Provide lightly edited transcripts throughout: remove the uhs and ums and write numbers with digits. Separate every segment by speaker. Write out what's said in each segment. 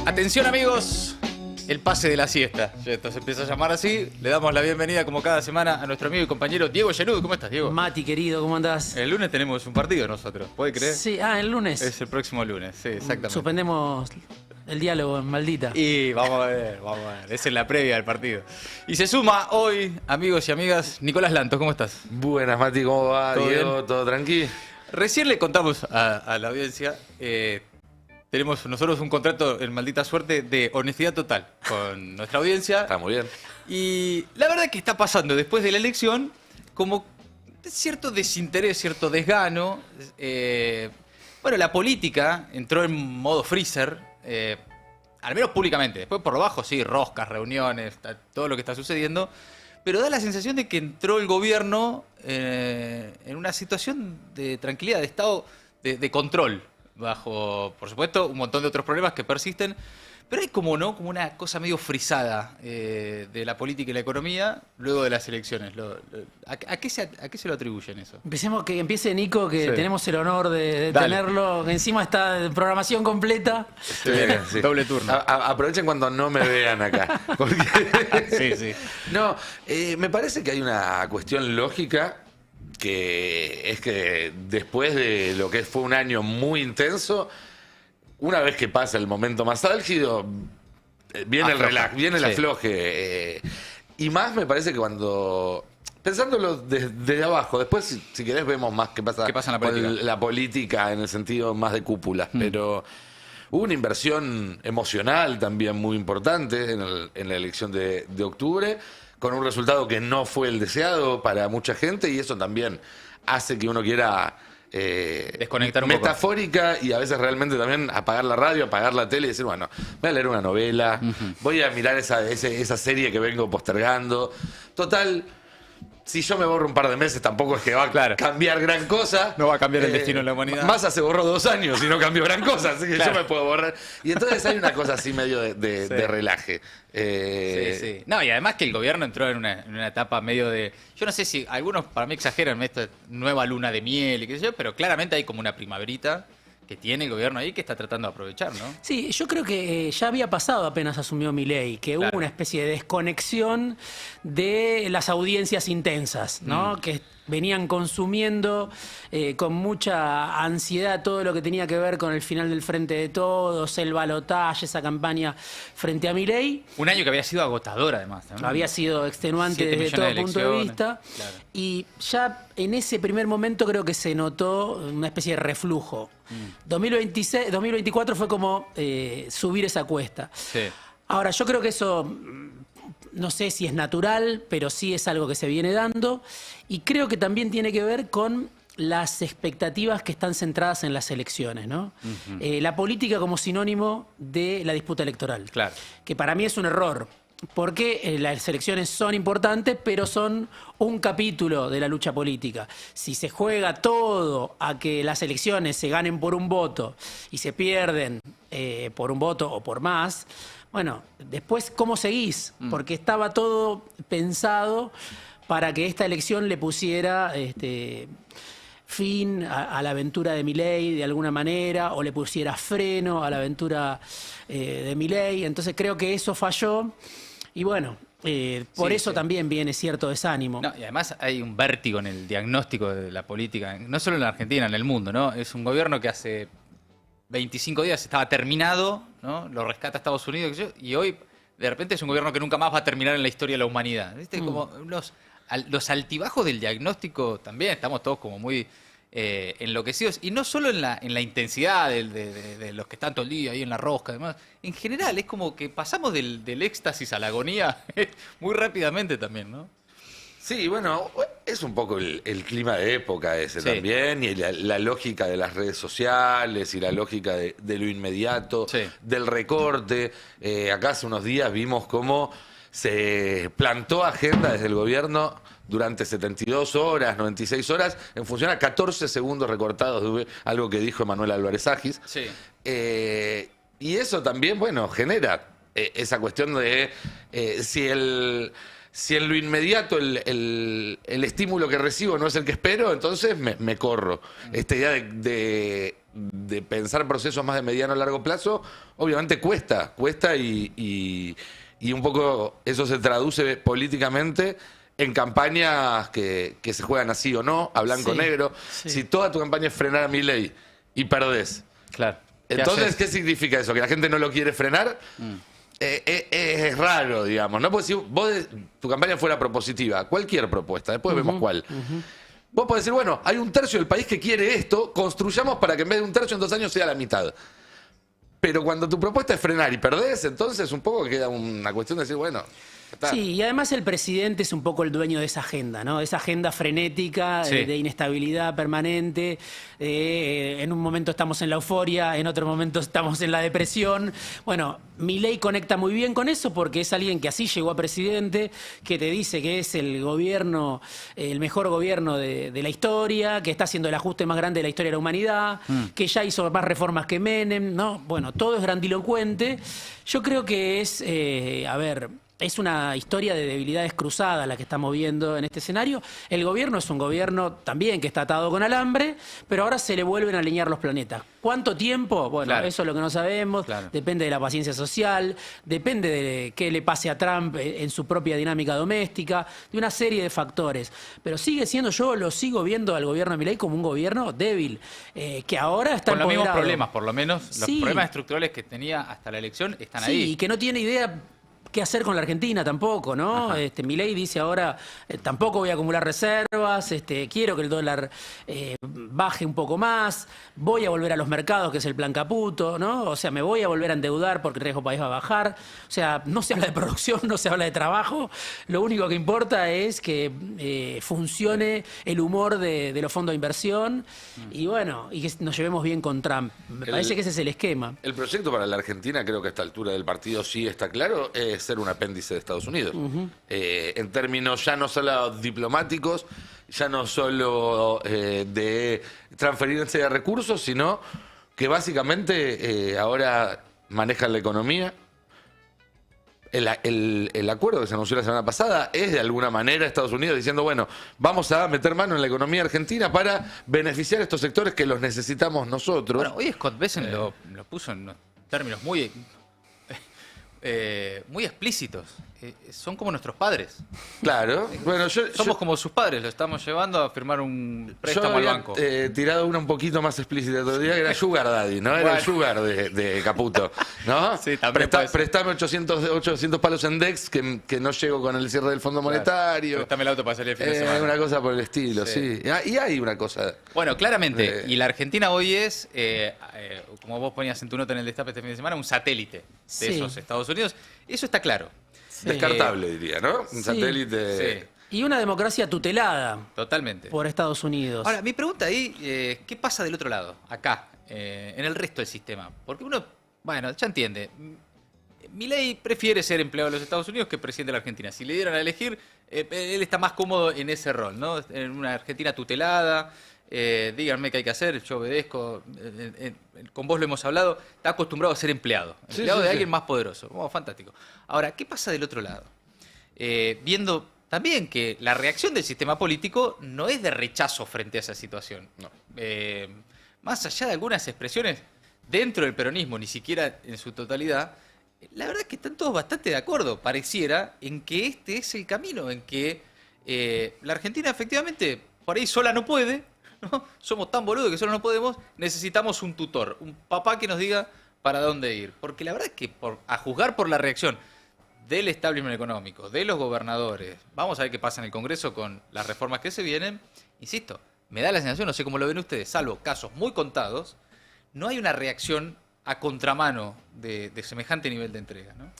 Speaker 1: Atención amigos, el pase de la siesta. Esto se empieza a llamar así. Le damos la bienvenida como cada semana a nuestro amigo y compañero Diego Genud. ¿Cómo estás, Diego?
Speaker 2: Mati, querido, ¿cómo andás?
Speaker 1: El lunes tenemos un partido nosotros, ¿puede creer?
Speaker 2: Sí, el lunes.
Speaker 1: Es el próximo lunes, sí, exactamente.
Speaker 2: Suspendemos el diálogo en Maldita.
Speaker 1: Y vamos a ver, vamos a ver. Es en la previa del partido. Y se suma hoy, amigos y amigas, Nicolás Lantos. ¿Cómo estás?
Speaker 3: Buenas, Mati, ¿cómo va?
Speaker 1: ¿Todo
Speaker 3: Diego,
Speaker 1: bien?
Speaker 3: ¿todo tranqui?
Speaker 1: Recién le contamos a la audiencia, tenemos nosotros un contrato en Maldita Suerte de honestidad total con nuestra audiencia.
Speaker 3: Está muy bien.
Speaker 1: Y la verdad que está pasando después de la elección como cierto desinterés, cierto desgano. Bueno, la política entró en modo freezer, al menos públicamente. Después por lo bajo, sí, roscas, reuniones, todo lo que está sucediendo. Pero da la sensación de que entró el gobierno en una situación de tranquilidad, de estado de control, bajo, por supuesto, un montón de otros problemas que persisten. Pero hay como, ¿no? Como una cosa medio frisada de la política y la economía luego de las elecciones. ¿A qué se lo atribuyen eso?
Speaker 2: Empecemos que empiece Nico, que
Speaker 1: Sí.
Speaker 2: tenemos el honor de
Speaker 1: Dale.
Speaker 2: tenerlo. Que encima está en programación completa.
Speaker 1: Sí,
Speaker 3: Sí.
Speaker 1: doble turno.
Speaker 3: Aprovechen cuando no me vean acá. Porque...
Speaker 1: Sí, sí.
Speaker 3: No, me parece que hay una cuestión lógica que es que después de lo que fue un año muy intenso, una vez que pasa el momento más álgido, viene el
Speaker 1: Afloja.
Speaker 3: relax, viene el
Speaker 1: Sí.
Speaker 3: afloje. Y más me parece que cuando... Pensándolo desde abajo, después si querés vemos más qué pasa
Speaker 1: ¿Qué pasa en la
Speaker 3: con
Speaker 1: política?
Speaker 3: la política en el sentido más de cúpulas, pero hubo una inversión emocional también muy importante en la elección de octubre, con un resultado que no fue el deseado para mucha gente y eso también hace que uno quiera...
Speaker 1: Desconectar un poco.
Speaker 3: metafórica y a veces realmente también apagar la radio, apagar la tele y decir, bueno, voy a leer una novela, voy a mirar esa serie que vengo postergando. Total, si yo me borro un par de meses tampoco es que va a cambiar gran cosa.
Speaker 1: No va a cambiar el destino de la humanidad.
Speaker 3: Massa se borró 2 años y no cambió gran cosa, así que
Speaker 1: Claro.
Speaker 3: yo me puedo borrar. Y entonces hay una cosa así medio de
Speaker 1: Sí.
Speaker 3: relaje.
Speaker 1: Sí, sí. No, y además que el gobierno entró en una etapa medio de... Yo no sé si algunos para mí exageran esta nueva luna de miel y qué sé yo, pero claramente hay como una primaverita que tiene el gobierno ahí que está tratando de aprovechar, ¿no?
Speaker 2: Sí, yo creo que ya había pasado apenas asumió Milei, que
Speaker 1: Claro.
Speaker 2: hubo una especie de desconexión de las audiencias intensas, ¿no? Que venían consumiendo con mucha ansiedad todo lo que tenía que ver con el final del Frente de Todos, el balotaje, esa campaña frente a Milei.
Speaker 1: Un año que había sido agotador además. ¿no?
Speaker 2: Había sido extenuante
Speaker 1: 7
Speaker 2: desde todo
Speaker 1: millones de
Speaker 2: punto de
Speaker 1: elecciones.
Speaker 2: vista.
Speaker 1: Claro.
Speaker 2: Y ya en ese primer momento creo que se notó una especie de reflujo. 2024 fue como subir esa cuesta.
Speaker 1: Sí.
Speaker 2: Ahora, yo creo que eso, no sé si es natural, pero sí es algo que se viene dando. Y creo que también tiene que ver con las expectativas que están centradas en las elecciones, ¿no? La política como sinónimo de la disputa electoral.
Speaker 1: Claro.
Speaker 2: Que para mí es un error. Porque las elecciones son importantes, pero son un capítulo de la lucha política. Si se juega todo a que las elecciones se ganen por un voto y se pierden por un voto o por más, bueno, después, ¿cómo seguís? Porque estaba todo pensado para que esta elección le pusiera fin a la aventura de Milei de alguna manera, o le pusiera freno a la aventura de Milei. Entonces creo que eso falló. Y bueno, por
Speaker 1: Sí,
Speaker 2: eso
Speaker 1: sí.
Speaker 2: también viene cierto desánimo.
Speaker 1: No, y además hay un vértigo en el diagnóstico de la política, no solo en la Argentina, en el mundo, ¿no? Es un gobierno que hace 25 días estaba terminado, ¿no? Lo rescata Estados Unidos, qué sé yo, y hoy de repente es un gobierno que nunca más va a terminar en la historia de la humanidad. ¿Viste? Como los altibajos del diagnóstico también, estamos todos como muy enloquecidos, y no solo en la intensidad de los que están todo el día ahí en la rosca, además. En general es como que pasamos del éxtasis a la agonía muy rápidamente también, ¿no?
Speaker 3: Sí, bueno, es un poco el clima de época ese
Speaker 1: Sí.
Speaker 3: también, y la lógica de las redes sociales, y la lógica de lo inmediato,
Speaker 1: Sí.
Speaker 3: del recorte. Acá hace unos días vimos cómo se plantó agenda desde el gobierno durante 72 horas, 96 horas, en función a 14 segundos recortados de algo que dijo Emanuel Álvarez Agis.
Speaker 1: Sí.
Speaker 3: Y eso también, bueno, genera esa cuestión de si en lo inmediato el estímulo que recibo no es el que espero, entonces me corro. Esta idea de de pensar procesos más de mediano a largo plazo, obviamente cuesta y un poco eso se traduce políticamente en campañas que se juegan así o no, a blanco-negro.
Speaker 2: Sí.
Speaker 3: Si toda tu campaña es frenar a Milei y perdés,
Speaker 1: Claro.
Speaker 3: entonces, ¿qué significa eso? ¿Que la gente no lo quiere frenar? Es raro, digamos, ¿no? Porque si tu campaña fuera propositiva, cualquier propuesta, después vemos cuál. Vos podés decir, bueno, hay un tercio del país que quiere esto, construyamos para que en vez de un tercio en 2 años sea la mitad. Pero cuando tu propuesta es frenar y perdés, entonces un poco queda una cuestión de decir, bueno, está.
Speaker 2: Sí, y además el presidente es un poco el dueño de esa agenda, ¿no? Esa agenda frenética,
Speaker 1: Sí.
Speaker 2: de inestabilidad permanente. En un momento estamos en la euforia, en otro momento estamos en la depresión. Bueno, Milei conecta muy bien con eso porque es alguien que así llegó a presidente, que te dice que es el gobierno, el mejor gobierno de la historia, que está haciendo el ajuste más grande de la historia de la humanidad, que ya hizo más reformas que Menem, ¿no? Bueno, todo es grandilocuente. Yo creo que es una historia de debilidades cruzadas la que estamos viendo en este escenario. El gobierno es un gobierno también que está atado con alambre, pero ahora se le vuelven a alinear los planetas. ¿Cuánto tiempo? Bueno,
Speaker 1: Claro.
Speaker 2: eso es lo que no sabemos.
Speaker 1: Claro.
Speaker 2: Depende de la paciencia social, depende de qué le pase a Trump en su propia dinámica doméstica, de una serie de factores. Pero yo lo sigo viendo al gobierno de Milei como un gobierno débil, que ahora está
Speaker 1: Con los mismos
Speaker 2: empoderado.
Speaker 1: problemas, por lo menos. Los
Speaker 2: Sí.
Speaker 1: problemas estructurales que tenía hasta la elección están
Speaker 2: Sí,
Speaker 1: ahí.
Speaker 2: y que no tiene idea qué hacer con la Argentina tampoco, ¿no?
Speaker 1: Ajá.
Speaker 2: Milei dice ahora, tampoco voy a acumular reservas, quiero que el dólar baje un poco más, voy a volver a los mercados, que es el plan Caputo, ¿no? O sea, me voy a volver a endeudar porque el riesgo país va a bajar. O sea, no se habla de producción, no se habla de trabajo, lo único que importa es que funcione el humor de los fondos de inversión y bueno, y que nos llevemos bien con Trump. Me parece que ese es el esquema.
Speaker 3: El proyecto para la Argentina, creo que a esta altura del partido sí está claro, es ser un apéndice de Estados Unidos. En términos ya no solo diplomáticos, ya no solo de transferencia de recursos, sino que básicamente ahora manejan la economía. El acuerdo que se anunció la semana pasada es de alguna manera Estados Unidos diciendo, bueno, vamos a meter mano en la economía argentina para beneficiar a estos sectores que los necesitamos nosotros.
Speaker 1: Bueno, hoy Scott Bessent lo puso en unos términos muy explícitos. Son como nuestros padres.
Speaker 3: Claro. Bueno,
Speaker 1: Somos como sus padres, lo estamos llevando a firmar un préstamo
Speaker 3: yo
Speaker 1: al
Speaker 3: había,
Speaker 1: banco.
Speaker 3: tirado una un poquito más explícita el otro día, que era Sugar Daddy, ¿no? Era el Sugar de Caputo, ¿no?
Speaker 1: Sí, también puede ser.
Speaker 3: Prestame 800 palos en DEX que no llego con el cierre del Fondo Monetario.
Speaker 1: Préstame el auto para salir el fin de semana.
Speaker 3: Una cosa por el estilo,
Speaker 1: Sí.
Speaker 3: sí. Y hay una cosa.
Speaker 1: Bueno, claramente. Y la Argentina hoy es, como vos ponías en tu nota en el Destape este fin de semana, un satélite de
Speaker 2: Sí.
Speaker 1: esos Estados Unidos. Eso está claro.
Speaker 3: Descartable, diría, ¿no? Un
Speaker 2: Sí.
Speaker 3: satélite.
Speaker 1: Sí,
Speaker 2: Y una democracia tutelada
Speaker 1: totalmente.
Speaker 2: por Estados Unidos.
Speaker 1: Ahora, mi pregunta ahí, ¿qué pasa del otro lado, acá, en el resto del sistema? Porque uno, bueno, ya entiende. Milei prefiere ser empleado de los Estados Unidos que presidente de la Argentina. Si le dieran a elegir, él está más cómodo en ese rol, ¿no? En una Argentina tutelada. Díganme qué hay que hacer, yo obedezco. Con vos lo hemos hablado. Está acostumbrado a ser empleado.
Speaker 3: Sí,
Speaker 1: Empleado
Speaker 3: sí,
Speaker 1: de
Speaker 3: sí.
Speaker 1: alguien más poderoso. Oh, fantástico. Ahora, ¿qué pasa del otro lado? Viendo también que la reacción del sistema político no es de rechazo frente a esa situación.
Speaker 3: No.
Speaker 1: Más allá de algunas expresiones dentro del peronismo, ni siquiera en su totalidad, la verdad es que están todos bastante de acuerdo, pareciera, en que este es el camino, en que la Argentina efectivamente por ahí sola no puede, ¿no? Somos tan boludos que solo no podemos, necesitamos un tutor, un papá que nos diga para dónde ir. Porque la verdad es que a juzgar por la reacción del establishment económico, de los gobernadores, vamos a ver qué pasa en el Congreso con las reformas que se vienen, insisto, me da la sensación, no sé cómo lo ven ustedes, salvo casos muy contados, no hay una reacción a contramano de semejante nivel de entrega, ¿no?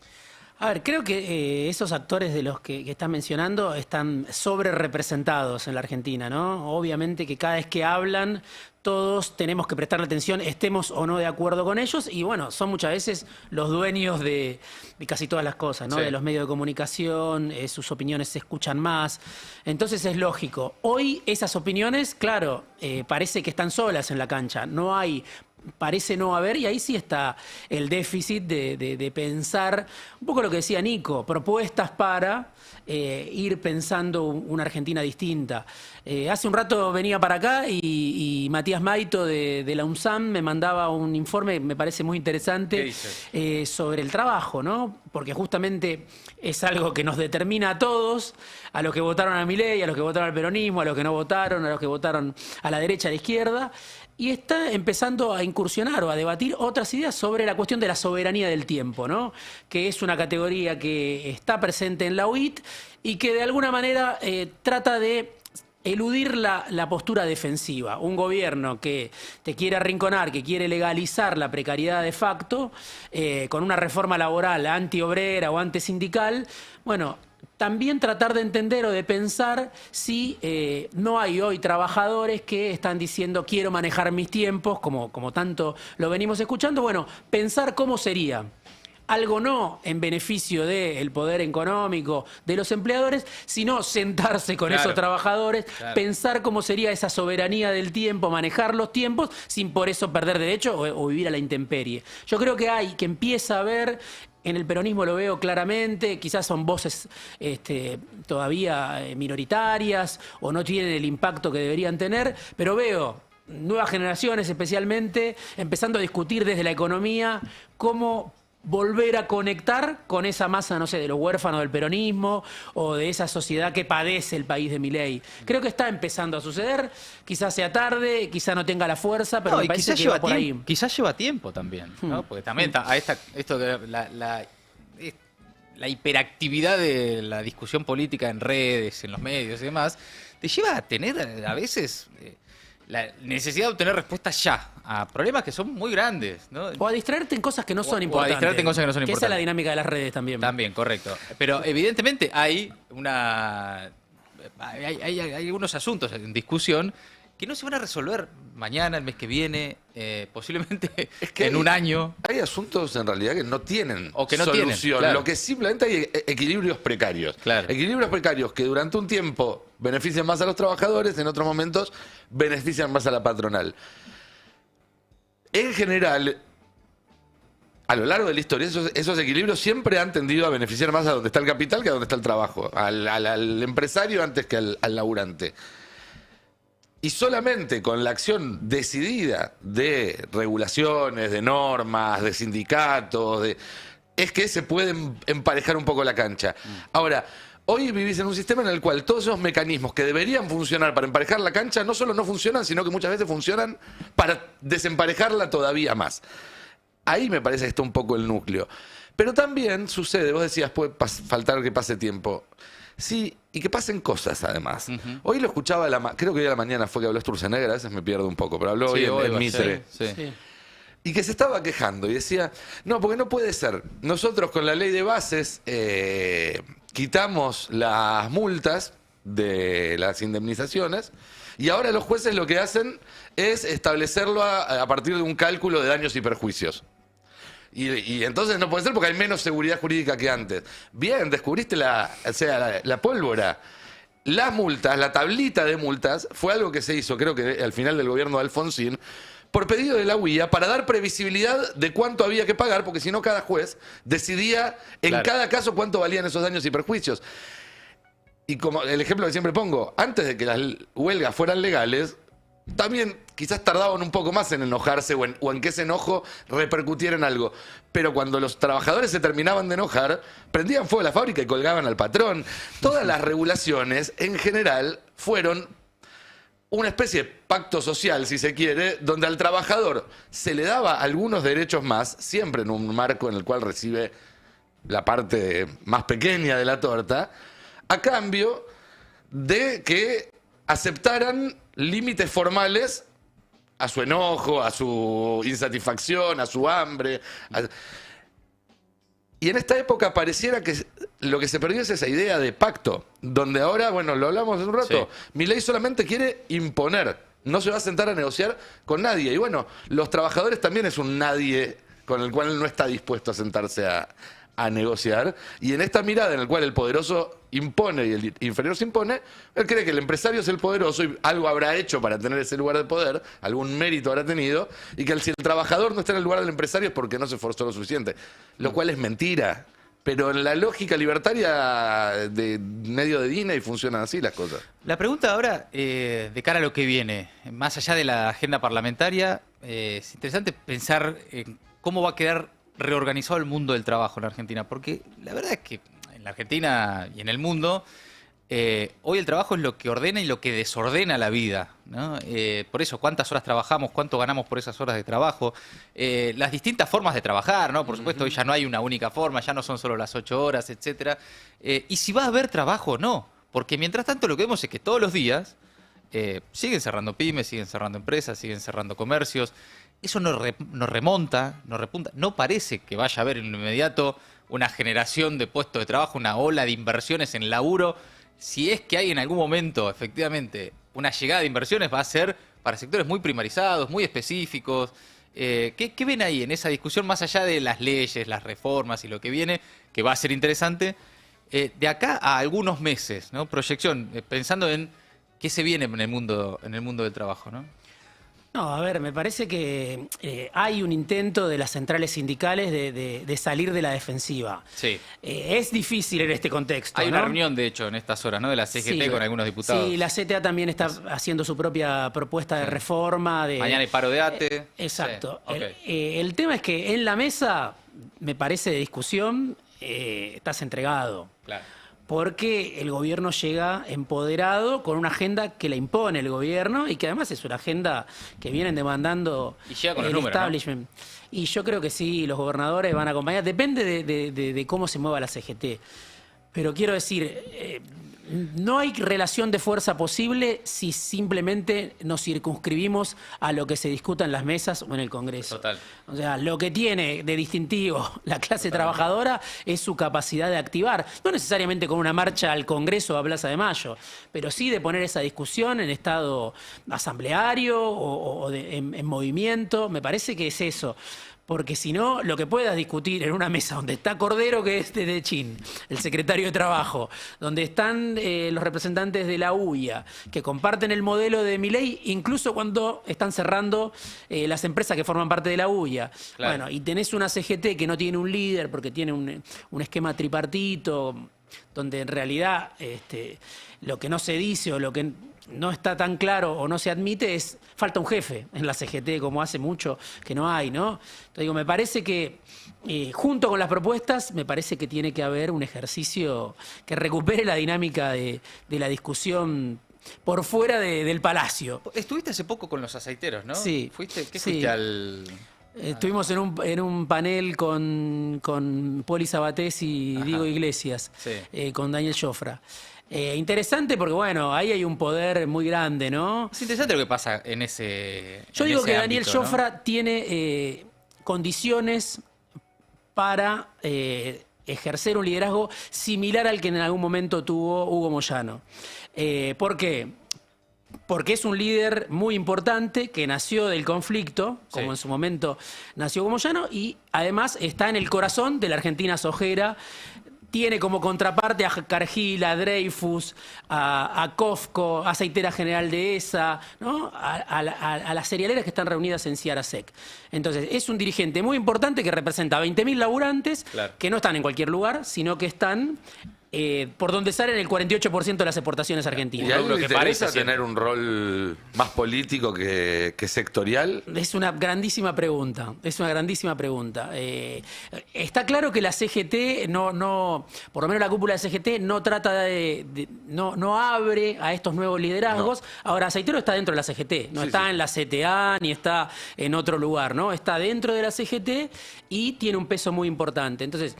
Speaker 2: A ver, creo que esos actores de los que están mencionando están sobre representados en la Argentina, ¿no? Obviamente que cada vez que hablan, todos tenemos que prestarle atención, estemos o no de acuerdo con ellos, y bueno, son muchas veces los dueños de casi todas las cosas, ¿no?
Speaker 1: Sí.
Speaker 2: De los medios de comunicación, sus opiniones se escuchan más, entonces es lógico. Hoy esas opiniones, claro, parece que están solas en la cancha, no hay parece no haber, y ahí sí está el déficit de pensar, un poco lo que decía Nico, propuestas para ir pensando una Argentina distinta. Hace un rato venía para acá y Matías Maito de la UNSAM me mandaba un informe, me parece muy interesante, sobre el trabajo, ¿no? Porque justamente es algo que nos determina a todos, a los que votaron a Milei, a los que votaron al peronismo, a los que no votaron, a los que votaron a la derecha, a la izquierda, y está empezando a incursionar o a debatir otras ideas sobre la cuestión de la soberanía del tiempo, ¿no? Que es una categoría que está presente en la UIT y que de alguna manera trata de eludir la postura defensiva. Un gobierno que te quiere arrinconar, que quiere legalizar la precariedad de facto, con una reforma laboral antiobrera o antisindical, bueno, también tratar de entender o de pensar si no hay hoy trabajadores que están diciendo quiero manejar mis tiempos, como tanto lo venimos escuchando. Bueno, pensar cómo sería algo no en beneficio del poder económico de los empleadores, sino sentarse con esos trabajadores, pensar cómo sería esa soberanía del tiempo, manejar los tiempos sin por eso perder derecho o vivir a la intemperie. Yo creo que empieza a haber. En el peronismo lo veo claramente, quizás son voces todavía minoritarias o no tienen el impacto que deberían tener, pero veo nuevas generaciones especialmente empezando a discutir desde la economía cómo volver a conectar con esa masa, no sé, de los huérfanos del peronismo o de esa sociedad que padece el país de Milei. Creo que está empezando a suceder, quizás sea tarde, quizás no tenga la fuerza, pero me parece que va por ahí.
Speaker 1: Quizás lleva tiempo también, ¿no? Porque también esto de la hiperactividad de la discusión política en redes, en los medios y demás, te lleva a tener a veces la necesidad de obtener respuestas ya a problemas que son muy grandes, ¿no?
Speaker 2: O a distraerte en cosas que no son importantes.
Speaker 1: O a distraerte en cosas que no son importantes.
Speaker 2: Esa es la dinámica de las redes también.
Speaker 1: También, correcto. Pero evidentemente hay algunos asuntos en discusión que no se van a resolver mañana, el mes que viene, posiblemente en un año.
Speaker 3: Hay asuntos en realidad que no tienen
Speaker 1: solución.
Speaker 3: Claro. Lo que simplemente hay equilibrios precarios.
Speaker 1: Claro.
Speaker 3: Equilibrios precarios que durante un tiempo benefician más a los trabajadores, en otros momentos benefician más a la patronal. En general, a lo largo de la historia, esos equilibrios siempre han tendido a beneficiar más a donde está el capital que a donde está el trabajo, al empresario antes que al laburante. Y solamente con la acción decidida de regulaciones, de normas, de sindicatos, es que se puede emparejar un poco la cancha. Ahora, hoy vivís en un sistema en el cual todos esos mecanismos que deberían funcionar para emparejar la cancha no solo no funcionan, sino que muchas veces funcionan para desemparejarla todavía más. Ahí me parece que está un poco el núcleo. Pero también sucede, vos decías, puede faltar que pase tiempo. Sí, y que pasen cosas además. Hoy lo escuchaba, creo que hoy a la mañana fue que habló Sturzenegger, a veces me pierdo un poco, pero habló hoy en Mitre.
Speaker 1: Sí.
Speaker 3: Y que se estaba quejando y decía, no, porque no puede ser. Nosotros con la ley de bases quitamos las multas de las indemnizaciones y ahora los jueces lo que hacen es establecerlo a partir de un cálculo de daños y perjuicios. Y entonces no puede ser porque hay menos seguridad jurídica que antes. Bien, descubriste la pólvora. Las multas, la tablita de multas, fue algo que se hizo, creo que al final del gobierno de Alfonsín, por pedido de la UIA, para dar previsibilidad de cuánto había que pagar, porque si no cada juez decidía en cada caso cuánto valían esos daños y perjuicios. Y como el ejemplo que siempre pongo, antes de que las huelgas fueran legales, también quizás tardaban un poco más en enojarse o en que ese enojo repercutiera en algo. Pero cuando los trabajadores se terminaban de enojar, prendían fuego a la fábrica y colgaban al patrón. Todas las regulaciones, en general, fueron una especie de pacto social, si se quiere, donde al trabajador se le daba algunos derechos más, siempre en un marco en el cual recibe la parte más pequeña de la torta, a cambio de que aceptaran límites formales a su enojo, a su insatisfacción, a su hambre. Y en esta época pareciera que lo que se perdió es esa idea de pacto, donde ahora, bueno, lo hablamos hace un rato, Milei solamente quiere imponer, no se va a sentar a negociar con nadie. Y bueno, los trabajadores también es un nadie con el cual no está dispuesto a sentarse a a negociar, y en esta mirada en la cual el poderoso impone y el inferior se impone, él cree que el empresario es el poderoso y algo habrá hecho para tener ese lugar de poder, algún mérito habrá tenido, y que si el trabajador no está en el lugar del empresario es porque no se esforzó lo suficiente, lo cual es mentira. Pero en la lógica libertaria de medio de Disney funcionan así las cosas.
Speaker 1: La pregunta ahora, de cara a lo que viene, más allá de la agenda parlamentaria, es interesante pensar en cómo va a quedar reorganizado el mundo del trabajo en la Argentina, porque la verdad es que en la Argentina y en el mundo, hoy el trabajo es lo que ordena y lo que desordena la vida, ¿no? Por eso, cuántas horas trabajamos, cuánto ganamos por esas horas de trabajo, las distintas formas de trabajar, ¿no? Por supuesto, hoy ya no hay una única forma, ya no son solo las 8 horas, etcétera. Y si va a haber trabajo o no, porque mientras tanto lo que vemos es que todos los días siguen cerrando pymes, siguen cerrando empresas, siguen cerrando comercios. Eso nos remonta, nos repunta. No parece que vaya a haber en lo inmediato una generación de puestos de trabajo, una ola de inversiones en laburo. Si es que hay en algún momento, efectivamente, una llegada de inversiones, va a ser para sectores muy primarizados, muy específicos. ¿Qué ven ahí en esa discusión, más allá de las leyes, las reformas y lo que viene, que va a ser interesante, de acá a algunos meses, ¿no? Proyección, pensando en qué se viene en el mundo del trabajo, ¿no?
Speaker 2: No, a ver, me parece que hay un intento de las centrales sindicales de salir de la defensiva.
Speaker 1: Sí.
Speaker 2: Es difícil en este contexto,
Speaker 1: Hay
Speaker 2: ¿no?
Speaker 1: una reunión, de hecho, en estas horas, ¿no? De la CGT
Speaker 2: Sí,
Speaker 1: con algunos diputados.
Speaker 2: Sí, la CTA también está haciendo su propia propuesta de reforma.
Speaker 1: Mañana hay paro de ATE.
Speaker 2: Exacto.
Speaker 1: Sí, ok.
Speaker 2: El tema es que en la mesa, me parece, de discusión, estás entregado.
Speaker 1: Claro.
Speaker 2: Porque el gobierno llega empoderado con una agenda que le impone el gobierno y que además es una agenda que vienen demandando
Speaker 1: Y llega con los
Speaker 2: el
Speaker 1: números,
Speaker 2: establishment. ¿No? Y yo creo que sí, los gobernadores van a acompañar. Depende de cómo se mueva la CGT. Pero quiero decir, no hay relación de fuerza posible si simplemente nos circunscribimos a lo que se discuta en las mesas o en el Congreso.
Speaker 1: Total.
Speaker 2: O sea, lo que tiene de distintivo la clase trabajadora es su capacidad de activar, no necesariamente con una marcha al Congreso o a Plaza de Mayo, pero sí de poner esa discusión en estado asambleario o en movimiento. Me parece que es eso. Porque si no, lo que puedas discutir en una mesa donde está Cordero, que es de Chin, el secretario de Trabajo, donde están los representantes de la UIA, que comparten el modelo de Milei, incluso cuando están cerrando las empresas que forman parte de la UIA.
Speaker 1: Claro.
Speaker 2: Bueno, y tenés una CGT que no tiene un líder porque tiene un esquema tripartito, donde en realidad lo que no se dice o lo que no está tan claro o no se admite es falta un jefe en la CGT, como hace mucho que no hay, ¿no? Entonces digo, me parece que junto con las propuestas, me parece que tiene que haber un ejercicio que recupere la dinámica de la discusión por fuera del Palacio.
Speaker 1: Estuviste hace poco con los aceiteros, ¿no?
Speaker 2: Sí.
Speaker 1: ¿Qué
Speaker 2: Sí.
Speaker 1: fuiste al...?
Speaker 2: Estuvimos en un panel con Poli Sabatés y
Speaker 1: Ajá.
Speaker 2: Diego Iglesias,
Speaker 1: Sí.
Speaker 2: con Daniel Jofra. Interesante porque, bueno, ahí hay un poder muy grande, ¿no?
Speaker 1: Es interesante lo que pasa en ese
Speaker 2: Yo
Speaker 1: en
Speaker 2: digo
Speaker 1: ese
Speaker 2: que Daniel
Speaker 1: ámbito, ¿no?
Speaker 2: Jofra tiene condiciones para ejercer un liderazgo similar al que en algún momento tuvo Hugo Moyano. ¿Por qué? Porque es un líder muy importante que nació del conflicto, como
Speaker 1: Sí.
Speaker 2: en su momento nació Hugo Moyano, y además está en el corazón de la Argentina sojera. Tiene como contraparte a Cargill, a Dreyfus, a Cofco, a Aceitera General de ESA, ¿no? a las cerealeras que están reunidas en Ciarasec. Entonces, es un dirigente muy importante que representa a 20.000 laburantes,
Speaker 1: Claro.
Speaker 2: que no están en cualquier lugar, sino que están por donde salen el 48% de las exportaciones
Speaker 3: ¿Y
Speaker 2: argentinas.
Speaker 3: a él
Speaker 1: Lo
Speaker 3: le
Speaker 1: que
Speaker 3: interesa
Speaker 1: parece siempre.
Speaker 3: tener un rol más político que sectorial?
Speaker 2: Es una grandísima pregunta, es una grandísima pregunta. Está claro que la CGT, por lo menos la cúpula de CGT, no trata no abre a estos nuevos liderazgos. Ahora, Aceitero está dentro de la CGT, no
Speaker 3: Sí,
Speaker 2: está
Speaker 3: sí.
Speaker 2: en la CTA ni está en otro lugar, ¿no? Está dentro de la CGT y tiene un peso muy importante. Entonces,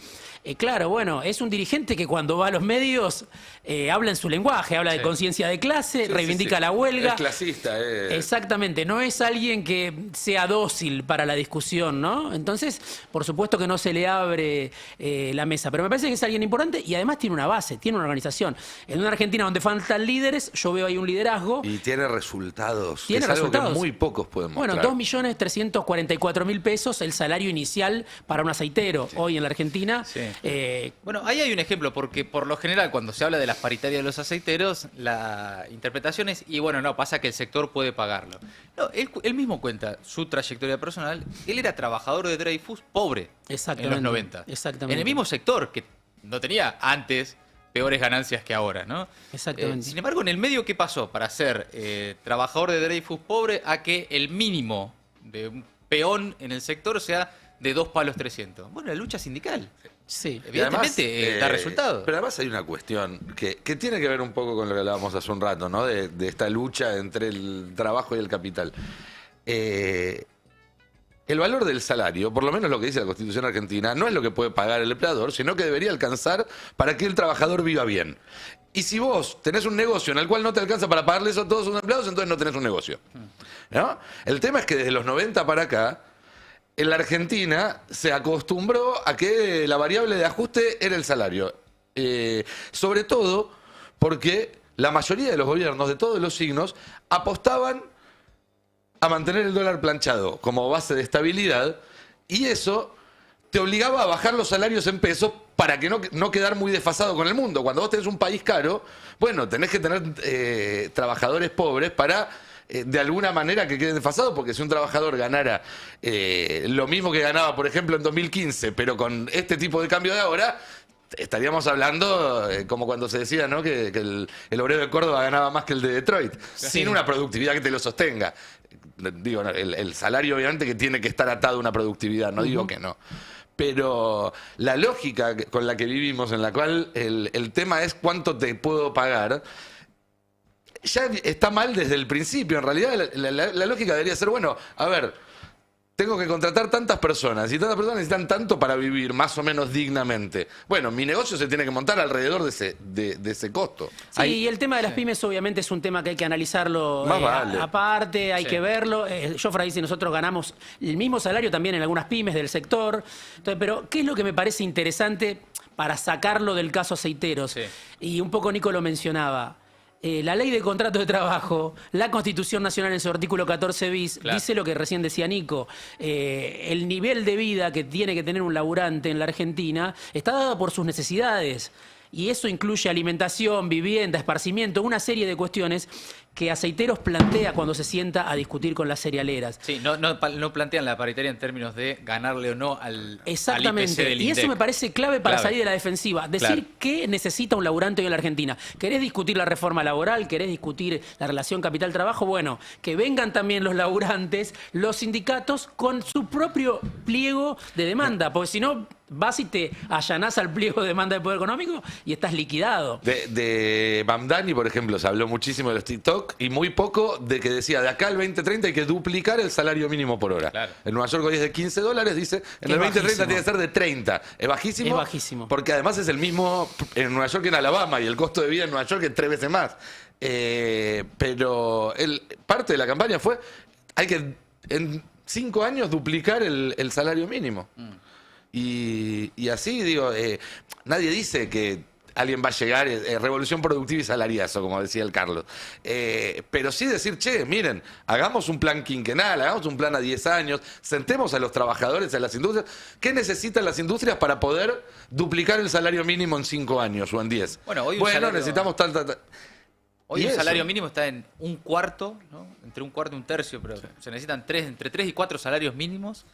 Speaker 2: claro, bueno, es un dirigente que cuando va a los medios, habla en su lenguaje, habla de conciencia de clase, reivindica la huelga.
Speaker 3: Es clasista.
Speaker 2: Exactamente, no es alguien que sea dócil para la discusión, ¿no? Entonces, por supuesto que no se le abre la mesa, pero me parece que es alguien importante y además tiene una base, tiene una organización. En una Argentina donde faltan líderes, yo veo ahí un liderazgo.
Speaker 3: Y tiene resultados.
Speaker 2: Tiene
Speaker 3: que es
Speaker 2: resultados.
Speaker 3: Algo que muy pocos pueden mostrar.
Speaker 2: Bueno, 2.344.000 pesos el salario inicial para un aceitero hoy en la Argentina.
Speaker 1: Sí. Bueno, ahí hay un ejemplo, porque por lo general cuando se habla de las paritarias de los aceiteros, la interpretación es, y bueno, no, pasa que el sector puede pagarlo. No, él mismo cuenta su trayectoria personal. Él era trabajador de Dreyfus, pobre, en los 90.
Speaker 2: Exactamente.
Speaker 1: En el mismo sector, que no tenía antes peores ganancias que ahora, ¿no?
Speaker 2: Exactamente.
Speaker 1: Sin embargo, en el medio, ¿qué pasó? Para ser trabajador de Dreyfus pobre a que el mínimo de un peón en el sector sea de 2 palos 300. Bueno, la lucha sindical.
Speaker 2: Sí.
Speaker 1: Evidentemente
Speaker 3: además,
Speaker 1: da resultados.
Speaker 3: Pero además hay una cuestión que tiene que ver un poco con lo que hablábamos hace un rato, ¿no? De esta lucha entre el trabajo y el capital. El valor del salario, por lo menos lo que dice la Constitución argentina, no es lo que puede pagar el empleador, sino que debería alcanzar para que el trabajador viva bien. Y si vos tenés un negocio en el cual no te alcanza para pagarle eso a todos sus empleados, entonces no tenés un negocio, ¿no? El tema es que desde los 90 para acá, en la Argentina se acostumbró a que la variable de ajuste era el salario. Sobre todo porque la mayoría de los gobiernos de todos los signos apostaban a mantener el dólar planchado como base de estabilidad, y eso te obligaba a bajar los salarios en pesos para que no quedar muy desfasado con el mundo. Cuando vos tenés un país caro, bueno, tenés que tener trabajadores pobres para de alguna manera que queden desfasados, porque si un trabajador ganara lo mismo que ganaba, por ejemplo, en 2015, pero con este tipo de cambio de ahora, estaríamos hablando como cuando se decía, ¿no? que el obrero de Córdoba ganaba más que el de Detroit, sin una productividad que te lo sostenga. Digo, el salario obviamente que tiene que estar atado a una productividad, no digo que no. Pero la lógica con la que vivimos, en la cual el tema es cuánto te puedo pagar, ya está mal desde el principio. En realidad la lógica debería ser, bueno, a ver, tengo que contratar tantas personas y tantas personas necesitan tanto para vivir más o menos dignamente. Bueno, mi negocio se tiene que montar alrededor de ese costo.
Speaker 2: Sí, y el tema de las pymes obviamente es un tema que hay que analizarlo
Speaker 3: Más vale.
Speaker 2: aparte, hay que verlo. Jofra dice, nosotros ganamos el mismo salario también en algunas pymes del sector. Entonces, pero, ¿qué es lo que me parece interesante para sacarlo del caso aceiteros?
Speaker 1: Sí.
Speaker 2: Y un poco Nico lo mencionaba. La ley de contrato de trabajo, la Constitución Nacional en su artículo 14 bis,
Speaker 1: claro,
Speaker 2: dice lo que recién decía Nico. El nivel de vida que tiene que tener un laburante en la Argentina está dado por sus necesidades. Y eso incluye alimentación, vivienda, esparcimiento, una serie de cuestiones que Aceiteros plantea cuando se sienta a discutir con las cerealeras.
Speaker 1: Sí, no plantean la paritaria en términos de ganarle o no al
Speaker 2: Exactamente,
Speaker 1: IPC del
Speaker 2: y eso
Speaker 1: INDEC.
Speaker 2: me parece clave para
Speaker 1: Clave.
Speaker 2: salir de la defensiva. Decir
Speaker 1: Claro.
Speaker 2: qué necesita un laburante hoy en la Argentina. ¿Querés discutir la reforma laboral? ¿Querés discutir la relación capital-trabajo? Bueno, que vengan también los laburantes, los sindicatos, con su propio pliego de demanda, porque si no, vas y te allanás al pliego de demanda de poder económico y estás liquidado.
Speaker 3: De Mamdani, por ejemplo, se habló muchísimo de los TikTok y muy poco de que decía de acá al 2030 hay que duplicar el salario mínimo por hora.
Speaker 1: Claro.
Speaker 3: En Nueva York hoy es de $15, dice, en el
Speaker 2: Es
Speaker 3: 2030
Speaker 2: bajísimo.
Speaker 3: tiene que ser de 30. Es bajísimo.
Speaker 2: Es bajísimo.
Speaker 3: Porque además es el mismo en Nueva York que en Alabama, y el costo de vida en Nueva York es 3 veces más. Pero parte de la campaña fue, hay que en 5 años duplicar el salario mínimo. Y así, digo, nadie dice que alguien va a llegar, revolución productiva y salariazo, como decía el Carlos. Pero sí decir, che, miren, hagamos un plan quinquenal, hagamos un plan a 10 años, sentemos a los trabajadores, a las industrias. ¿Qué necesitan las industrias para poder duplicar el salario mínimo en 5 años o en 10?
Speaker 1: Bueno, hoy un salario-
Speaker 3: necesitamos tal.
Speaker 1: Hoy
Speaker 3: Y
Speaker 1: el
Speaker 3: eso.
Speaker 1: salario mínimo está en un cuarto, ¿no? Entre un cuarto y un tercio, pero se necesitan entre 3 y 4 salarios mínimos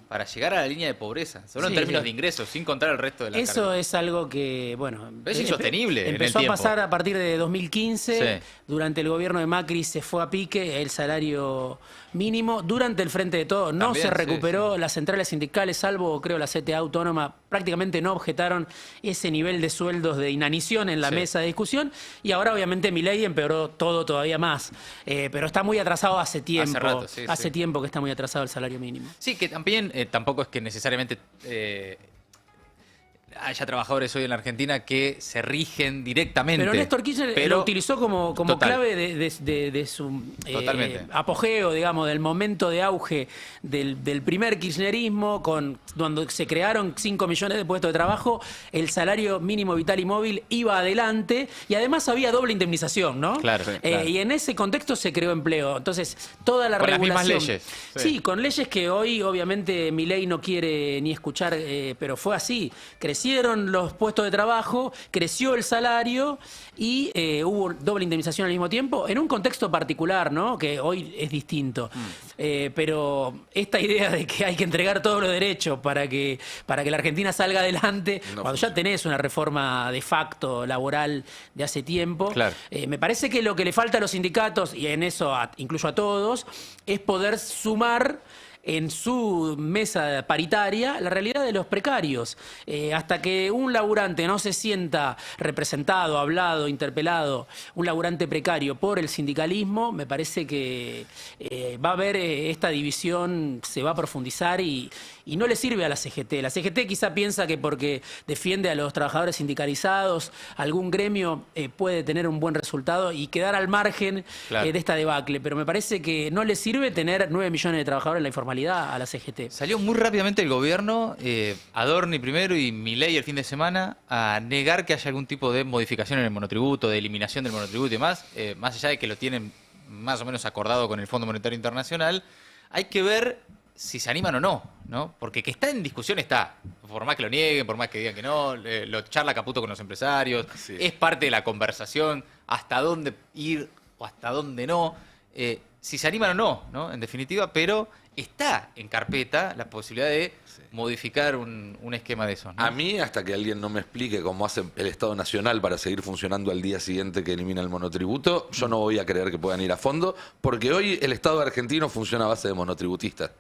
Speaker 1: para llegar a la línea de pobreza, solo en
Speaker 2: Sí,
Speaker 1: términos
Speaker 2: sí.
Speaker 1: de ingresos, sin contar el resto de la
Speaker 2: Eso
Speaker 1: carga.
Speaker 2: es algo que, bueno...
Speaker 1: Es insostenible en el
Speaker 2: Empezó a
Speaker 1: tiempo.
Speaker 2: pasar a partir de 2015.
Speaker 1: Sí.
Speaker 2: Durante el gobierno de Macri se fue a pique el salario mínimo. Durante el Frente de Todos no
Speaker 1: También,
Speaker 2: se
Speaker 1: sí,
Speaker 2: recuperó. Las centrales sindicales, salvo creo la CTA autónoma, prácticamente no objetaron ese nivel de sueldos de inanición en la
Speaker 1: Sí.
Speaker 2: mesa de discusión. Y ahora obviamente Milei empeoró todo todavía más. Pero está muy atrasado hace tiempo.
Speaker 1: rato, sí,
Speaker 2: Hace
Speaker 1: sí.
Speaker 2: tiempo que está muy atrasado el salario mínimo.
Speaker 1: Sí, que también tampoco es que necesariamente haya trabajadores hoy en la Argentina que se rigen directamente.
Speaker 2: Pero Néstor Kirchner
Speaker 1: Pero-
Speaker 2: lo utilizó como
Speaker 1: Total.
Speaker 2: clave de su
Speaker 1: Totalmente.
Speaker 2: apogeo, digamos, del momento de auge del primer kirchnerismo, cuando se crearon 5 millones de puestos de trabajo, el salario mínimo vital y móvil iba adelante y además había doble indemnización, ¿no?
Speaker 1: Claro, sí, claro.
Speaker 2: Y en ese contexto se creó empleo. Entonces, toda la
Speaker 1: Con las mismas
Speaker 2: regulación...
Speaker 1: leyes.
Speaker 2: Sí, con leyes que hoy obviamente Milei no quiere ni escuchar, pero fue así. Crecieron los puestos de trabajo, creció el salario y hubo doble indemnización al mismo tiempo, en un contexto particular, ¿no? Que hoy es distinto. Pero esta idea de que hay que entregar todos los derechos para que la Argentina salga adelante,
Speaker 3: No
Speaker 2: cuando ya tenés una reforma de facto laboral de hace tiempo,
Speaker 1: Claro.
Speaker 2: me parece que lo que le falta a los sindicatos, y en eso incluyo a todos, es poder sumar en su mesa paritaria la realidad de los precarios. Hasta que un laburante no se sienta representado, hablado, interpelado, un laburante precario por el sindicalismo, me parece que va a haber esta división, se va a profundizar y no le sirve a la CGT. La CGT quizá piensa que porque defiende a los trabajadores sindicalizados, algún gremio puede tener un buen resultado y quedar al margen
Speaker 1: Claro.
Speaker 2: de esta debacle. Pero me parece que no le sirve tener 9 millones de trabajadores en la informalidad a la CGT.
Speaker 1: Salió muy rápidamente el gobierno, Adorni primero y Milei el fin de semana, a negar que haya algún tipo de modificación en el monotributo, de eliminación del monotributo y demás, más allá de que lo tienen más o menos acordado con el Fondo Monetario Internacional. Hay que ver si se animan o no, ¿no? Porque que está en discusión está. Por más que lo nieguen, por más que digan que no, lo charla Caputo con los empresarios,
Speaker 3: Sí.
Speaker 1: es parte de la conversación, hasta dónde ir o hasta dónde no, si se animan o no, ¿no? En definitiva, pero está en carpeta la posibilidad de modificar un esquema de esos, ¿no?
Speaker 3: A mí, hasta que alguien no me explique cómo hace el Estado Nacional para seguir funcionando al día siguiente que elimina el monotributo, yo no voy a creer que puedan ir a fondo, porque hoy el Estado argentino funciona a base de monotributistas.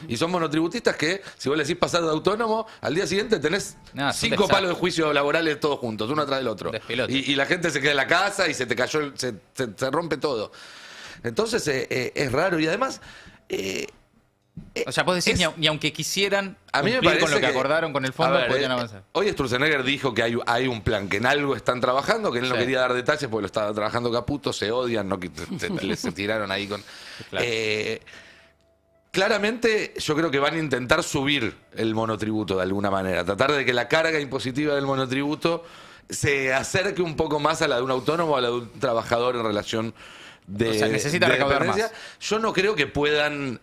Speaker 3: Y son monotributistas que, si vos le decís pasar de autónomo, al día siguiente tenés
Speaker 1: No, son
Speaker 3: 5
Speaker 1: desastres.
Speaker 3: palos de juicio laborales todos juntos, uno atrás del otro.
Speaker 1: Despelote.
Speaker 3: Y la gente se queda en la casa y se te cayó, se rompe todo. Entonces, es raro. Y además...
Speaker 1: O sea, vos decís,
Speaker 3: es-
Speaker 1: ni aunque quisieran
Speaker 3: A mí me
Speaker 1: cumplir
Speaker 3: parece
Speaker 1: con lo que acordaron con el fondo,
Speaker 3: a ver,
Speaker 1: podrían avanzar.
Speaker 3: Hoy Sturzenegger dijo que hay un plan, que en algo están trabajando, que él no
Speaker 1: Sí.
Speaker 3: quería dar detalles porque lo estaba trabajando Caputo, se odian, no que se tiraron ahí con...
Speaker 1: Claro.
Speaker 3: Claramente yo creo que van a intentar subir el monotributo de alguna manera, tratar de que la carga impositiva del monotributo se acerque un poco más a la de un autónomo o a la de un trabajador en relación de...
Speaker 1: O sea, necesita
Speaker 3: de
Speaker 1: recaudar
Speaker 3: dependencia.
Speaker 1: más.
Speaker 3: Yo no creo que puedan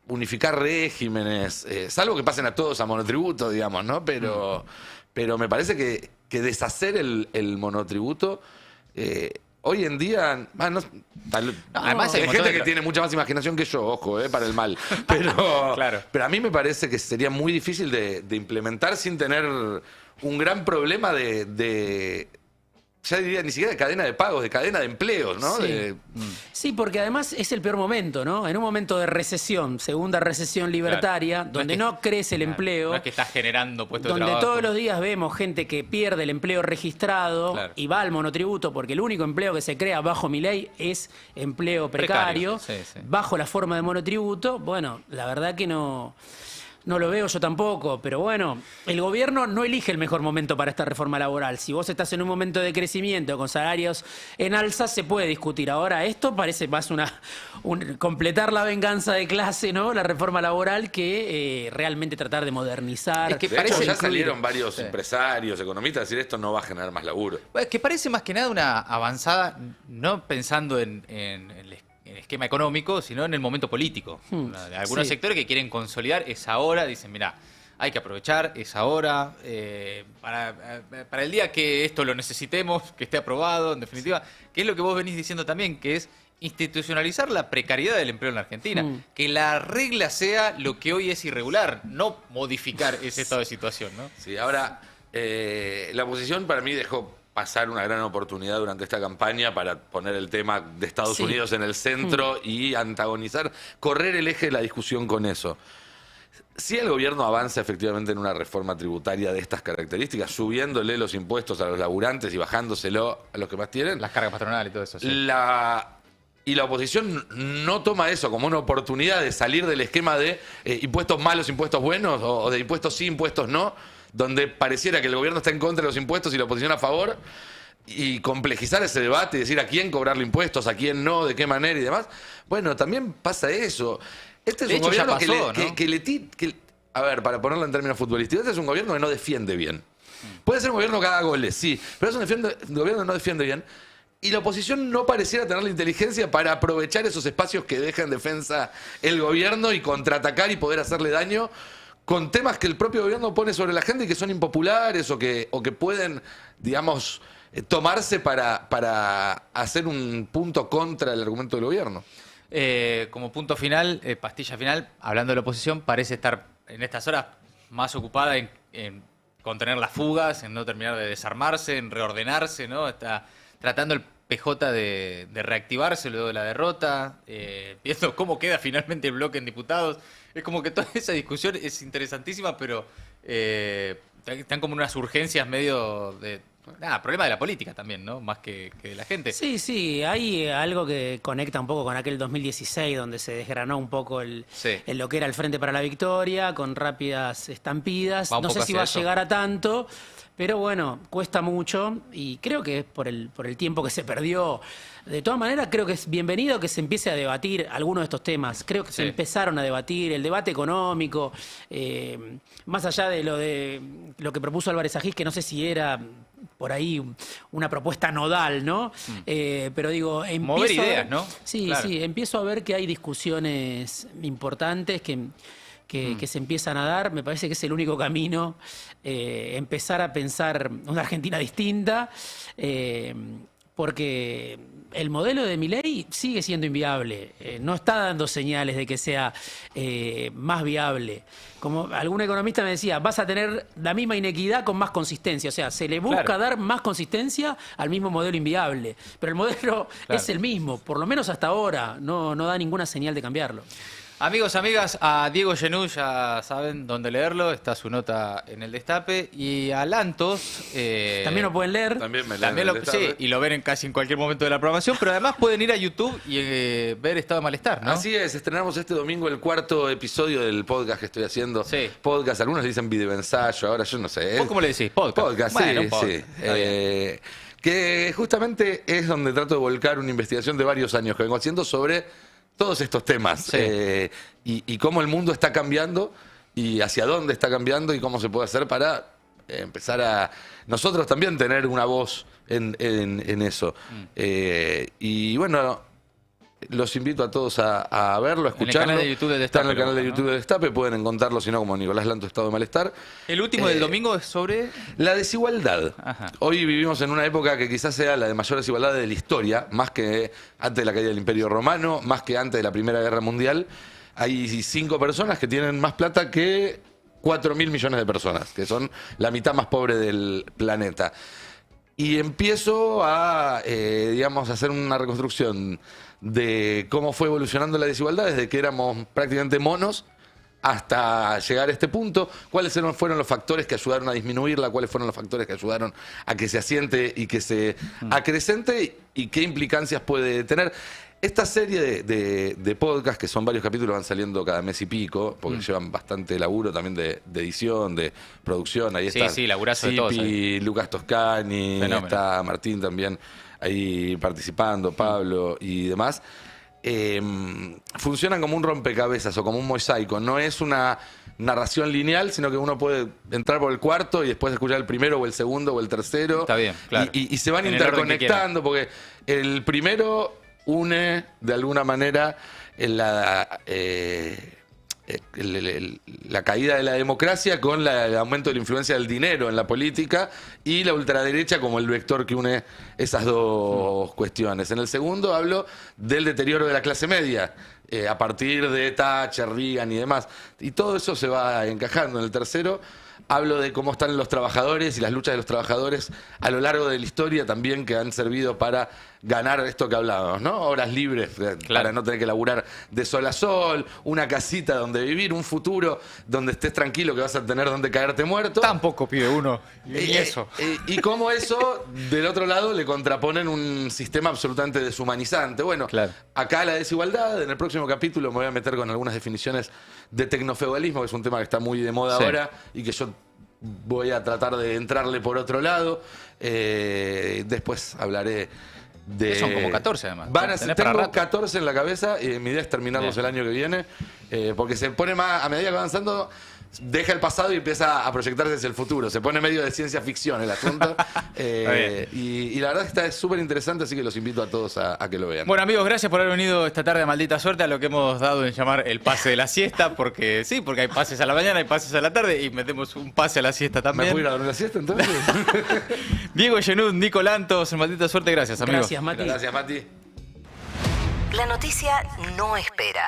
Speaker 3: unificar regímenes, salvo que pasen a todos a monotributo, digamos, ¿no? Pero me parece que deshacer el monotributo hoy en día...
Speaker 1: además hay
Speaker 3: hay
Speaker 1: un montón
Speaker 3: gente
Speaker 1: de
Speaker 3: que tiene mucha más imaginación que yo, ojo, para el mal. Pero,
Speaker 1: Claro.
Speaker 3: pero a mí me parece que sería muy difícil de implementar sin tener un gran problema ya diría, ni siquiera de cadena de pagos, de cadena de empleos, ¿no?
Speaker 2: Sí. Sí, porque además es el peor momento, ¿no? En un momento de recesión, segunda recesión libertaria,
Speaker 1: Claro. No
Speaker 2: donde
Speaker 1: es que-
Speaker 2: no crece el
Speaker 1: Claro,
Speaker 2: empleo,
Speaker 1: No es que estás generando puestos de
Speaker 2: donde
Speaker 1: trabajo.
Speaker 2: todos los días vemos gente que pierde el empleo registrado
Speaker 1: Claro.
Speaker 2: y va al monotributo, porque el único empleo que se crea bajo mi ley es empleo precario,
Speaker 1: Precario, sí.
Speaker 2: bajo la forma de monotributo. Bueno, la verdad que no lo veo yo tampoco, pero bueno, el gobierno no elige el mejor momento para esta reforma laboral. Si vos estás en un momento de crecimiento con salarios en alza, se puede discutir. Ahora, esto parece más completar la venganza de clase, ¿no? La reforma laboral, que realmente tratar de modernizar.
Speaker 1: Es que
Speaker 3: De hecho,
Speaker 1: parece
Speaker 3: ya
Speaker 1: incluir-
Speaker 3: salieron varios
Speaker 1: Sí.
Speaker 3: empresarios, economistas, a decir esto no va a generar más laburo.
Speaker 1: Bueno, es que parece más que nada una avanzada, no pensando en el esquema económico, sino en el momento político. De algunos
Speaker 2: sí.
Speaker 1: sectores que quieren consolidar esa hora, dicen, mira, hay que aprovechar esa hora para el día que esto lo necesitemos, que esté aprobado, en definitiva, que es lo que vos venís diciendo también, que es institucionalizar la precariedad del empleo en la Argentina. Que la regla sea lo que hoy es irregular, no modificar ese estado de situación, ¿no?
Speaker 3: Sí, ahora, la oposición para mí dejó pasar una gran oportunidad durante esta campaña para poner el tema de Estados
Speaker 2: Sí.
Speaker 3: Unidos en el centro y antagonizar, correr el eje de la discusión con eso. Si el gobierno avanza efectivamente en una reforma tributaria de estas características, subiéndole los impuestos a los laburantes y bajándoselo a los que más tienen,
Speaker 1: Las cargas patronales y todo eso. Sí.
Speaker 3: y la oposición no toma eso como una oportunidad de salir del esquema de impuestos malos, impuestos buenos, o de impuestos sí, impuestos no, donde pareciera que el gobierno está en contra de los impuestos y la oposición a favor, y complejizar ese debate y decir a quién cobrarle impuestos, a quién no, de qué manera y demás. Bueno, también pasa eso. Este es
Speaker 1: De
Speaker 3: un
Speaker 1: hecho, ya
Speaker 3: gobierno
Speaker 1: pasó, ¿no?
Speaker 3: a ver, para ponerlo en términos futbolísticos, este es un gobierno que no defiende bien. Puede ser un gobierno que haga goles, sí, pero es un gobierno que no defiende bien. Y la oposición no pareciera tener la inteligencia para aprovechar esos espacios que deja en defensa el gobierno y contraatacar y poder hacerle daño con temas que el propio gobierno pone sobre la gente y que son impopulares o que pueden, digamos, tomarse para hacer un punto contra el argumento del gobierno.
Speaker 1: Como punto final, pastilla final, hablando de la oposición, parece estar en estas horas más ocupada en contener las fugas, en no terminar de desarmarse, en reordenarse, ¿no? Está tratando el PJ de reactivarse luego de la derrota, viendo cómo queda finalmente el bloque en diputados. Es como que toda esa discusión es interesantísima, pero están como unas urgencias medio de... Nada, problema de la política también, ¿no? Más que de la gente.
Speaker 2: Sí, hay algo que conecta un poco con aquel 2016, donde se desgranó un poco lo que era el Frente para la Victoria, con rápidas estampidas. No sé si va a llegar a tanto, pero bueno, cuesta mucho y creo que es por el tiempo que se perdió. De todas maneras, creo que es bienvenido que se empiece a debatir algunos de estos temas. Creo que se empezaron a debatir el debate económico, más allá de lo que propuso Álvarez Agís, que no sé si era por ahí una propuesta nodal, ¿no? Pero digo,
Speaker 1: mover ideas, ¿no?
Speaker 2: Sí, claro. Sí, empiezo a ver que hay discusiones importantes que se empiezan a dar. Me parece que es el único camino, empezar a pensar una Argentina distinta, porque el modelo de Milei sigue siendo inviable, no está dando señales de que sea más viable. Como algún economista me decía, vas a tener la misma inequidad con más consistencia, o sea, se le busca dar más consistencia al mismo modelo inviable, pero el modelo es el mismo, por lo menos hasta ahora, no da ninguna señal de cambiarlo.
Speaker 1: Amigos, amigas, a Diego Genú ya saben dónde leerlo, está su nota en el Destape. Y a Lantos...
Speaker 2: también lo pueden leer.
Speaker 3: También me leen en el Destape.
Speaker 1: Sí, y lo ven casi en cualquier momento de la programación, pero además pueden ir a YouTube y ver Estado de Malestar, ¿no?
Speaker 3: Así es, estrenamos este domingo el 4º episodio del podcast que estoy haciendo.
Speaker 1: Sí.
Speaker 3: Podcast, algunos le dicen videoensayo, ahora yo no sé.
Speaker 1: ¿Vos cómo le decís? Podcast.
Speaker 3: Podcast,
Speaker 1: Bueno,
Speaker 3: sí,
Speaker 1: podcast.
Speaker 3: sí. Que justamente es donde trato de volcar una investigación de varios años que vengo haciendo sobre todos estos temas.
Speaker 1: Sí.
Speaker 3: Y cómo el mundo está cambiando y hacia dónde está cambiando y cómo se puede hacer para empezar a nosotros también tener una voz en eso. Y bueno, los invito a todos a verlo, a escucharlo.
Speaker 1: En el canal de YouTube de Destape.
Speaker 3: Está en el canal de YouTube de Destape, pueden encontrarlo, si no, como Nicolás Lanto, Estado de Malestar.
Speaker 1: El último del domingo es sobre...
Speaker 3: La desigualdad.
Speaker 1: Ajá.
Speaker 3: Hoy vivimos en una época que quizás sea la de mayor desigualdad de la historia, más que antes de la caída del Imperio Romano, más que antes de la Primera Guerra Mundial. Hay 5 personas que tienen más plata que 4.000 millones de personas, que son la mitad más pobre del planeta. Y empiezo a, digamos, hacer una reconstrucción de cómo fue evolucionando la desigualdad desde que éramos prácticamente monos hasta llegar a este punto, cuáles fueron los factores que ayudaron a disminuirla, cuáles fueron los factores que ayudaron a que se asiente y que se acrecente y qué implicancias puede tener. Esta serie de podcast, que son varios capítulos, van saliendo cada mes y pico, porque llevan bastante laburo también de edición, de producción. Ahí está
Speaker 1: laburazo de todos.
Speaker 3: Lucas Toscani,
Speaker 1: Fenómeno.
Speaker 3: está Martín también ahí participando, Pablo y demás. Funcionan como un rompecabezas o como un mosaico. No es una narración lineal, sino que uno puede entrar por el cuarto y después escuchar el primero o el segundo o el tercero.
Speaker 1: Está bien, claro.
Speaker 3: Y se van
Speaker 1: En el orden que
Speaker 3: interconectando, porque el primero une de alguna manera la caída de la democracia con el aumento de la influencia del dinero en la política y la ultraderecha como el vector que une esas dos cuestiones. En el segundo hablo del deterioro de la clase media, a partir de Thatcher, Reagan y demás. Y todo eso se va encajando. En el tercero hablo de cómo están los trabajadores y las luchas de los trabajadores a lo largo de la historia también, que han servido para ganar esto que hablábamos, ¿no? Horas libres, para no tener que laburar de sol a sol, una casita donde vivir, un futuro donde estés tranquilo que vas a tener donde caerte muerto.
Speaker 1: Tampoco pide uno, ni eso.
Speaker 3: Y cómo eso, del otro lado, le contraponen un sistema absolutamente deshumanizante. Bueno, acá la desigualdad, en el próximo capítulo me voy a meter con algunas definiciones de tecnofeudalismo, que es un tema que está muy de moda ahora y que yo voy a tratar de entrarle por otro lado. Después hablaré de...
Speaker 1: Son como 14 además. Tenés para
Speaker 3: Tengo
Speaker 1: rato.
Speaker 3: 14 en la cabeza y mi idea es terminarlos
Speaker 1: Bien.
Speaker 3: el año que viene, porque se pone más, a medida que va avanzando, deja el pasado y empieza a proyectarse hacia el futuro. Se pone medio de ciencia ficción el asunto.
Speaker 1: bien.
Speaker 3: Y la verdad es que está súper interesante, así que los invito a todos a que lo vean.
Speaker 1: Bueno, amigos, gracias por haber venido esta tarde a Maldita Suerte, a lo que hemos dado en llamar el pase de la siesta, porque sí, porque hay pases a la mañana, hay pases a la tarde y metemos un pase a la siesta
Speaker 3: ¿Me
Speaker 1: también.
Speaker 3: puedo ir a dormir la siesta entonces?
Speaker 1: Diego Genud, Nico Lantos, en Maldita Suerte, gracias, amigos.
Speaker 2: Gracias, Mati.
Speaker 3: Gracias, Mati.
Speaker 4: La noticia no espera.